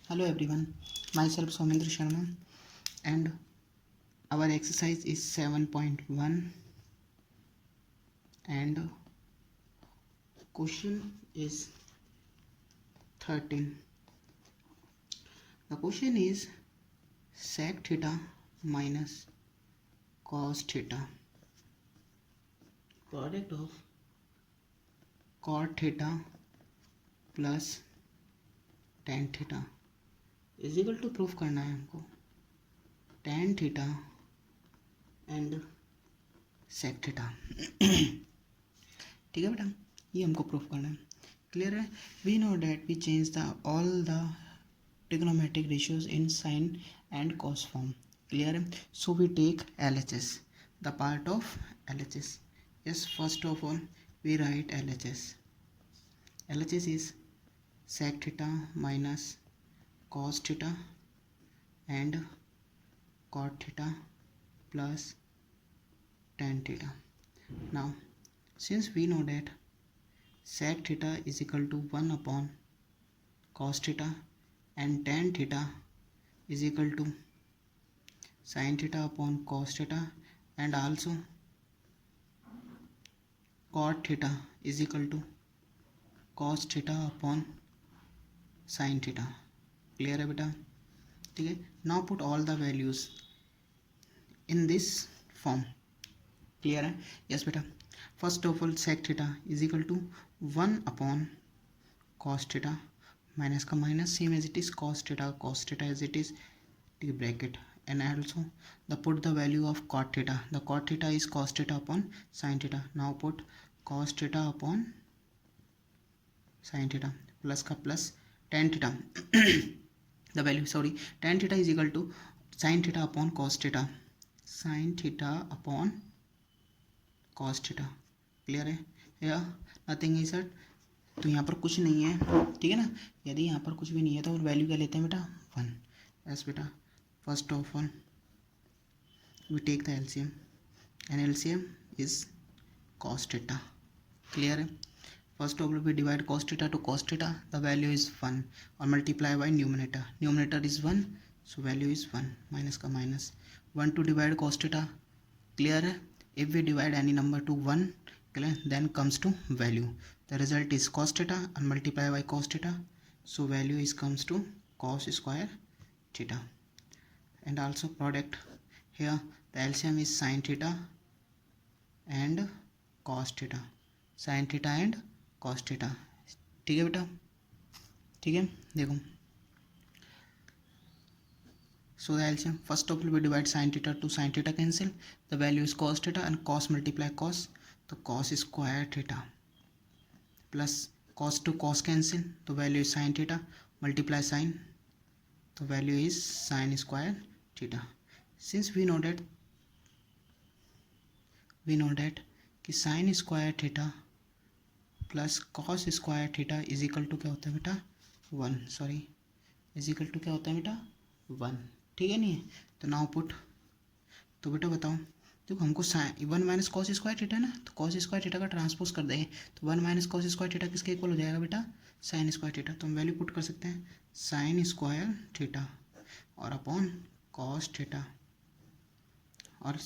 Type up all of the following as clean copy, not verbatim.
Hello everyone, myself Somendra Sharma and our exercise is 7.1 and question is 13. The question is sec theta minus cos theta, product of cot theta plus tan theta is equal to proof करना है हमको tan theta and sec theta. ठीक है बेटा, ये हमको proof करना है. क्लियर है. We know that we change the all the trigonometric ratios in sin and cos form. Clear है. So we take LHS, the part of LHS. Yes, first of all we write LHS. LHS is sec theta minus cos theta and cot theta plus tan theta. Now since we know that sec theta is equal to 1 upon cos theta and tan theta is equal to sin theta upon cos theta and also cot theta is equal to cos theta upon sin theta. Clear है बेटा. ठीक है. Now put all the values in this form. Clear है. Yes बेटा. First of all sec theta is equal to 1 upon cos theta minus का minus same as it is cos theta as it is bracket, and also the put the value of cot theta. The cot theta is cos theta upon sin theta. Now put cos theta upon sin theta plus का plus tan theta. The value tan theta is equal to sin theta upon cos theta, sin theta upon cos theta. Clear है. या nothing is that. तो यहाँ पर कुछ नहीं है. ठीक है ना. यदि यहाँ पर कुछ भी नहीं है तो वैल्यू क्या लेते हैं बेटा 1. यस बेटा. First of all we take the LCM and LCM is cos theta. Clear है. First of all we divide cos theta to cos theta, the value is 1 और multiply by numerator is 1, so value is 1 minus का minus 1 to divide cos theta. Clear है. if we divide any number to 1, then comes to value. The result is cos theta and multiply by cos theta, so value is comes to cos square theta. And also product here the LCM is sin theta and cos theta, sin theta and cos theta. ठीक है बेटा. ठीक है. देखो so the LCM first of all we divide sin theta to sin theta cancel, the value is cos theta and cos multiply cos, तो cos square theta plus cos to cos cancel, तो value is sin theta multiply sin, तो value is sin square theta. Since we know that कि sin square theta plus cos square theta is equal to क्या होता है बेटा 1. is equal to क्या होता है बेटा 1. ठीक है. नहीं है तो नाउ पुट. तो बेटा बताओ. देखो हमको one minus cos square theta ना, तो कॉस स्क्वायर थीटा का ट्रांसपोज कर देंगे तो 1 माइनस कॉस स्क्वायर थीटा किसके इक्वल हो जाएगा बेटा साइन स्क्वायर थीटा. तो हम वैल्यू पुट कर सकते हैं साइन स्क्वायर थीटा और अपॉन कॉस थीटा और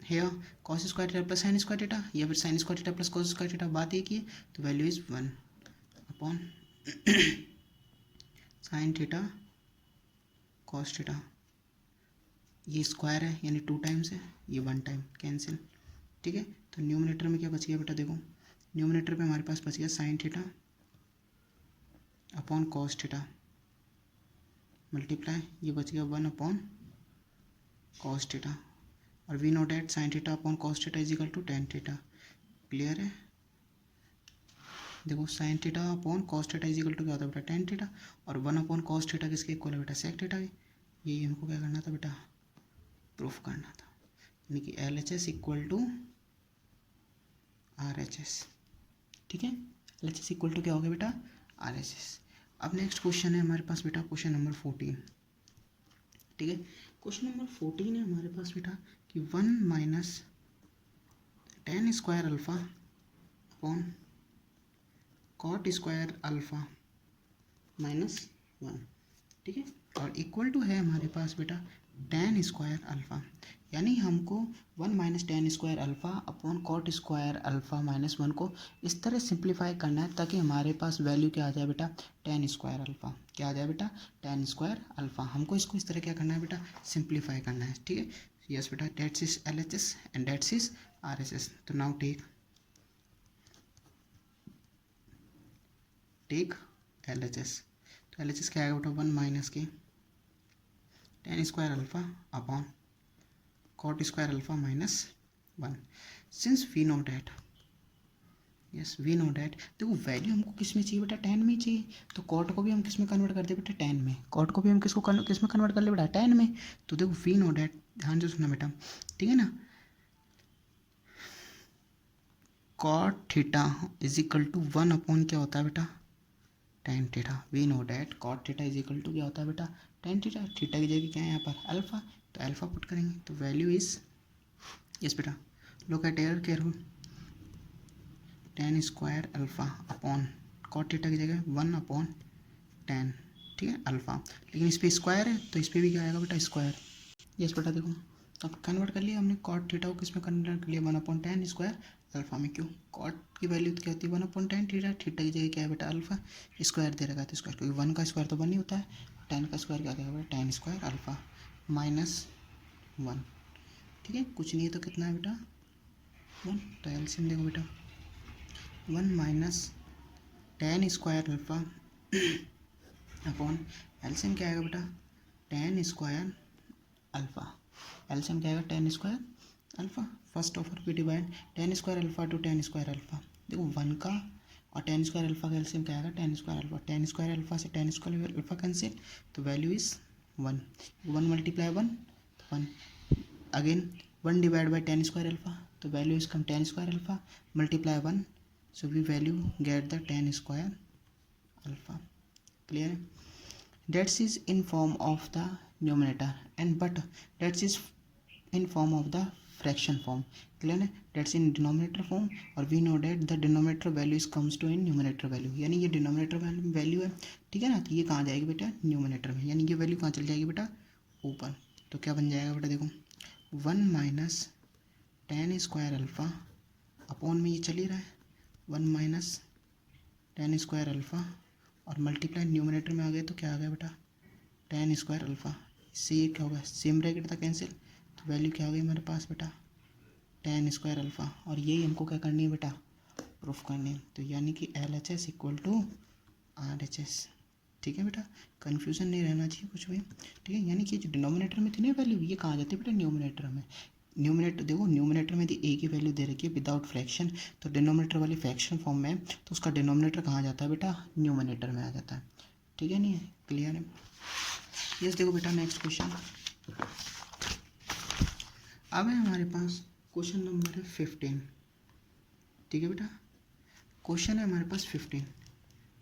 here cos square theta plus sine square theta या फिर sine square theta plus cos square theta. बात एक ही है. तो value is 1 upon sine theta cos theta. ये स्क्वायर है यानी 2 टाइम्स है, ये 1 टाइम कैंसिल. ठीक है. तो न्यूमरेटर में क्या बच गया बेटा. देखो न्यूमरेटर पे हमारे पास बच गया sine theta upon cos theta multiply ये बच गया 1 अपॉन कॉस थीटा और we know that sine theta upon cos theta is equal to tan theta. Clear है. देखो sine theta upon cos theta is equal to क्या होता है बेटा टेन थीटा और 1 अपॉन कॉस थीटा किसके इक्वल है बेटा सेक थीटा के. यही हमको क्या करना था बेटा प्रूफ करना था. यानी कि L H S equal to R H S. ठीक है. L H S equal to क्या हो गया बेटा आर एच एस. अब नेक्स्ट क्वेश्चन है हमारे पास बेटा क्वेश्चन नंबर 14. ठीक है. क्वेश्चन नंबर 14 है हमारे पास बेटा कि 1 minus tan square alpha upon cot square alpha minus 1. ठीक है, और इक्वल टू है हमारे पास बेटा टेन स्क्वायर अल्फ़ा, यानी हमको 1 - tan² alpha upon cot square alpha -1 को इस तरह सिंप्लीफाई करना है ताकि हमारे पास वैल्यू क्या आ जाए बेटा tan² अल्फ़ा। क्या आ जाए बेटा tan² अल्फ़ा। हमको इसको इस तरह क्या करना है बेटा सिंप्लीफाई करना है। ठीक है, यस बेटा, that's is LHS and that's is RHS। तो नाउ टेक LHS। तो LHS क्या आएगा बेटा 1 - tan² alpha upon cot square alpha -1। Since we know that, yes we know that, देखो वैल्यू हमको किस में चाहिए बेटा tan में चाहिए, तो कॉट को भी हम किस में कन्वर्ट कर दे बेटा tan में, कॉट को भी हम किस में कन्वर्ट कर ले बेटा tan में। तो देखो वी नो डैट, ध्यान से सुनना बेटा, ठीक है ना, cot theta is equal to 1 upon क्या होता है बेटा tan theta. We know that cot theta is equal to क्या होता है बेटा tan थीटा। थीटा की जगह क्या है यहाँ पर अल्फा, तो अल्फा पुट करेंगे तो वैल्यू इज, यस बेटा look at here careful, tan² alpha upon cot theta की जगह 1/tan, ठीक है अल्फ़ा, लेकिन इस पर स्क्वायर है तो इस पर भी क्या आएगा बेटा स्क्वायर। यस बेटा देखो अब कन्वर्ट कर लिया हमने कॉट थीटा को किस में कन्वर्ट कर लिया 1/tan² अल्फ़ा में। क्यों, कॉट की वैल्यू क्या होती है 1/tan थीटा, थीटा की जगह क्या है बेटा अल्फ़ा, स्क्वायर दे रखा है स्क्वायर, क्योंकि 1 का स्क्वायर तो 1 ही होता है, tan का स्क्वायर क्या आ जाएगा बेटा tan² अल्फ़ा -1। ठीक है, कुछ नहीं है तो कितना है बेटा 1, तो एलसीएम देखो बेटा 1 - tan² अल्फ़ा अपॉन एलसीएम क्या आएगा बेटा tan² अल्फ़ा, एलसीएम क्या आएगा tan² अल्फ़ा, फर्स्ट ऑफर पे divide tan² alpha two tan² alpha, देखो 1 का और tan² अल्फ़ा का एलसीएम क्या आएगा tan² अल्फ़ा, tan² अल्फ़ा से tan² अल्फ़ा कैंसिल, तो value is 1, 1 × 1 1, again 1 divide by tan² alpha, तो value is come tan² alpha multiply 1, so we value get the tan² alpha. Clear है, that is in form of the numerator and but that is in form of the fraction form। Clear है, that's in denominator form और we know that the denominator values comes to in numerator value, यानी ये denominator value है, ठीक है ना, तो ये कहाँ जाएगी बेटा न्यूमिनेटर में, यानी ये वैल्यू कहाँ चल जाएगी बेटा ऊपर, तो क्या बन जाएगा बेटा देखो 1 - tan² अल्फ़ा अपॉन में ये चल ही रहा है 1 - tan² अल्फ़ा और मल्टीप्लाई न्यूमिनेटर में आ गए तो क्या आ गया बेटा tan² अल्फ़ा, इससे ये क्या होगा सेम ब्रैकेट था कैंसिल, तो वैल्यू क्या हो गई हमारे पास बेटा tan² अल्फ़ा, और यही हमको क्या करनी है बेटा प्रूफ करनी है, तो यानी कि LHS इक्वल टू RHS। ठीक है बेटा, कन्फ्यूज़न नहीं रहना चाहिए कुछ भी, ठीक है, यानी कि जो डिनोमिनेटर में थी ना वैल्यू ये कहाँ जाती है बेटा न्यूमिनेटर में, न्यूमिनेटर देखो न्यूमिनेटर में थी ए की वैल्यू दे रखी है विदाउट फ्रैक्शन, तो डिनोमिनेटर वाली फ्रैक्शन फॉर्म में तो उसका डिनोमिनेटर कहाँ जाता है बेटा न्यूमिनेटर में आ जाता है। ठीक है, नहीं है क्लियर है, यस देखो बेटा नेक्स्ट क्वेश्चन अब है हमारे पास क्वेश्चन नंबर है 15। ठीक है बेटा, क्वेश्चन है हमारे पास 15,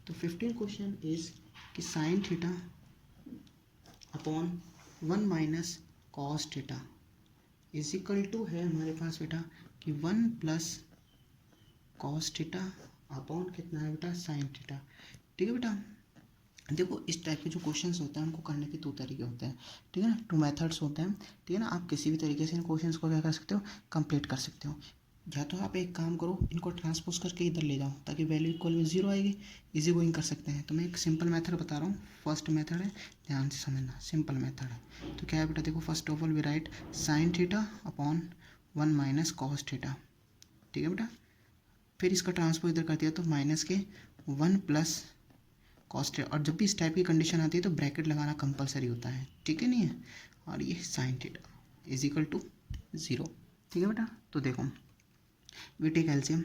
तो 15 क्वेश्चन इज कि sine theta upon 1 - cos theta is equal to है हमारे पास बेटा कि 1 + cos थीटा अपॉन कितना है बेटा साइन थीटा। ठीक है बेटा, देखो इस टाइप के जो क्वेश्चंस होते हैं उनको करने के दो तरीके होते हैं, ठीक है ना, 2 मेथड्स होते हैं, ठीक है ना, आप किसी भी तरीके से इन क्वेश्चंस को क्या कर सकते हो कंप्लीट कर सकते हो, या तो आप एक काम करो इनको ट्रांसपोज करके इधर ले जाओ ताकि वैल्यू इक्वल में 0 आएगी, इजी गोइंग कर सकते हैं। तो मैं एक सिंपल मेथड बता रहा हूँ, फर्स्ट मेथड है ध्यान से समझना, सिंपल मेथड है, तो क्या है बेटा देखो first of all we write sine theta upon 1 - cos theta. ठीक है बेटा, फिर इसका ट्रांसपोज इधर कर दिया तो माइनस के 1 + cos थीटा, और जब भी इस टाइप की कंडीशन आती है तो ब्रैकेट लगाना कंपलसरी होता है, ठीक है नहीं है, और ये sine theta is equal to 0। ठीक है बेटा, तो देखो वी टेक एलसीएम,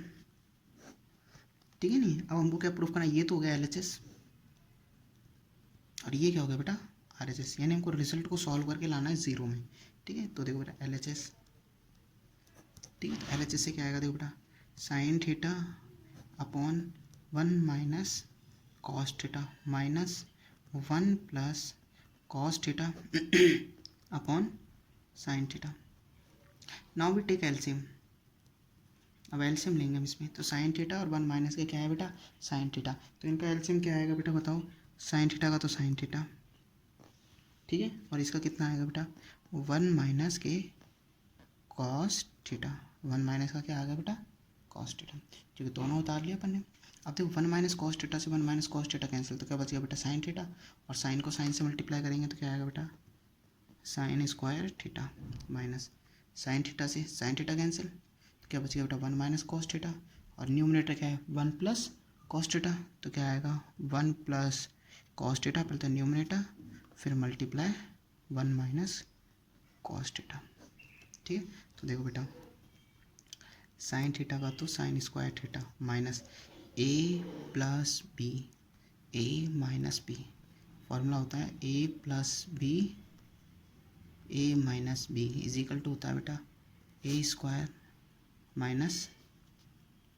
ठीक है नहीं, अब हमको क्या प्रूफ करना, ये तो हो गया LHS और ये क्या हो गया बेटा RHS, यानी हमको रिजल्ट को सॉल्व करके लाना है 0 में। ठीक है, तो देखो बेटा LHS, ठीक है, तो LHS से क्या आएगा देखो बेटा sine theta upon 1 - cos theta minus 1 + cos theta upon sine theta. Now we take LCM, अब एलसीएम लेंगे हम इसमें, तो साइन थीटा और 1 माइनस के क्या है बेटा साइन थीटा, तो इनका एलसीएम क्या आएगा बेटा बताओ, साइन थीटा का तो साइन थीटा ठीक है। और इसका कितना आएगा बेटा, 1 माइनस के कॉस थीटा, 1 माइनस का क्या आ गया बेटा, कॉस थीटा, क्योंकि दोनों उतार लिया अपन ने। अब देखो 1 माइनस कॉस थीटा से 1 माइनस कॉस थीटा कैंसिल, तो क्या बच गया बेटा, साइन थीटा, और साइन को साइन से मल्टीप्लाई करेंगे तो क्या आएगा बेटा, sine square theta, minus sine theta से साइन थीटा कैंसिल, तो क्या बच गया बेटा 1 माइनस कॉस थीटा, और न्यूमरेटर क्या है 1 प्लस कॉस थीटा, तो क्या आएगा 1 प्लस कॉस थीटा, पहले तो न्यूमरेटर फिर मल्टीप्लाई 1 माइनस कॉस थीटा। ठीक है, तो देखो बेटा साइन थीटा का तो sine square theta minus A plus B, A minus B, formula होता है A plus B, A minus B is equal to होता है बेटा A square minus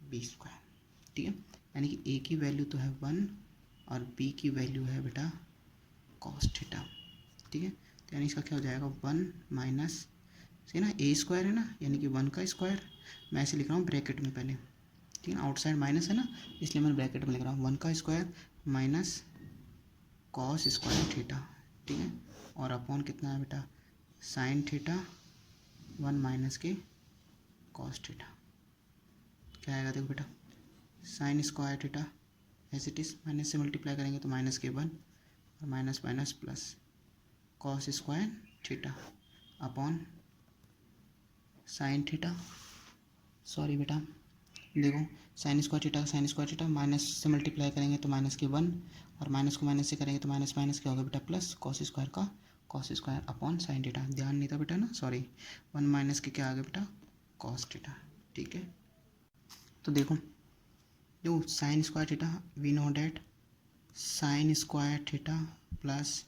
B square. ठीक है, यानी कि ए की वैल्यू तो है 1 और बी की वैल्यू है बेटा कॉस थीटा। ठीक है, तो यानी इसका क्या हो जाएगा 1 माइनस से ना ए स्क्वायर है ना, यानी कि 1 का स्क्वायर, मैं ऐसे लिख रहा हूँ ब्रैकेट में पहले, ठीक है, आउटसाइड माइनस है ना, इसलिए मैं ब्रैकेट में लिख रहा हूँ 1 का square minus cos square theta. ठीक है, और अपॉन कितना है बेटा साइन थीटा 1 माइनस के कॉस थीटा, क्या आएगा देखो बेटा sine square theta as it is, minus से मल्टीप्लाई करेंगे तो माइनस के 1 और minus minus plus cos square theta upon sine theta, sorry बेटा देखो साइन स्क्वायर थीटा माइनस से मल्टीप्लाई करेंगे तो माइनस के 1 और माइनस को माइनस से करेंगे तो माइनस माइनस क्या होगा बेटा प्लस कॉस स्क्वायर का cos square upon sine theta, ध्यान नहीं था बेटा ना, सॉरी 1 माइनस के क्या आ गया बेटा कॉस थीटा। ठीक है, तो देखो जो sine square theta we know that sine square theta plus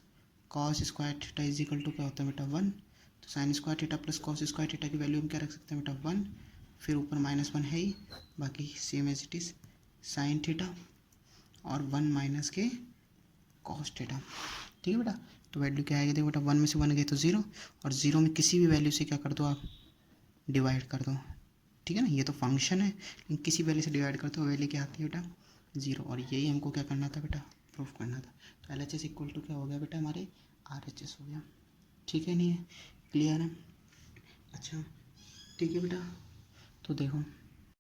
cos square theta is equal to क्या होता है बेटा 1, तो sine square theta plus cos square theta की वैल्यू हम क्या रख सकते हैं बेटा 1, फिर ऊपर -1 है ही, बाकी same as it is sine theta और 1 माइनस के कॉस थीटा। ठीक है बेटा, तो वैल्यू क्या आएगी देखो बेटा 1 में से 1 गई तो 0, और 0 में किसी भी वैल्यू से क्या कर दो आप डिवाइड कर दो। ठीक है ना, ये तो फंक्शन है लेकिन किसी वैल्यू से डिवाइड करते हो वैल्यू क्या आती है बेटा 0, और यही हमको क्या करना था बेटा प्रूफ करना था। तो LHS इक्वल टू क्या हो गया बेटा हमारे RHS हो गया। ठीक है, नहीं है, क्लियर है, अच्छा ठीक है बेटा। तो देखो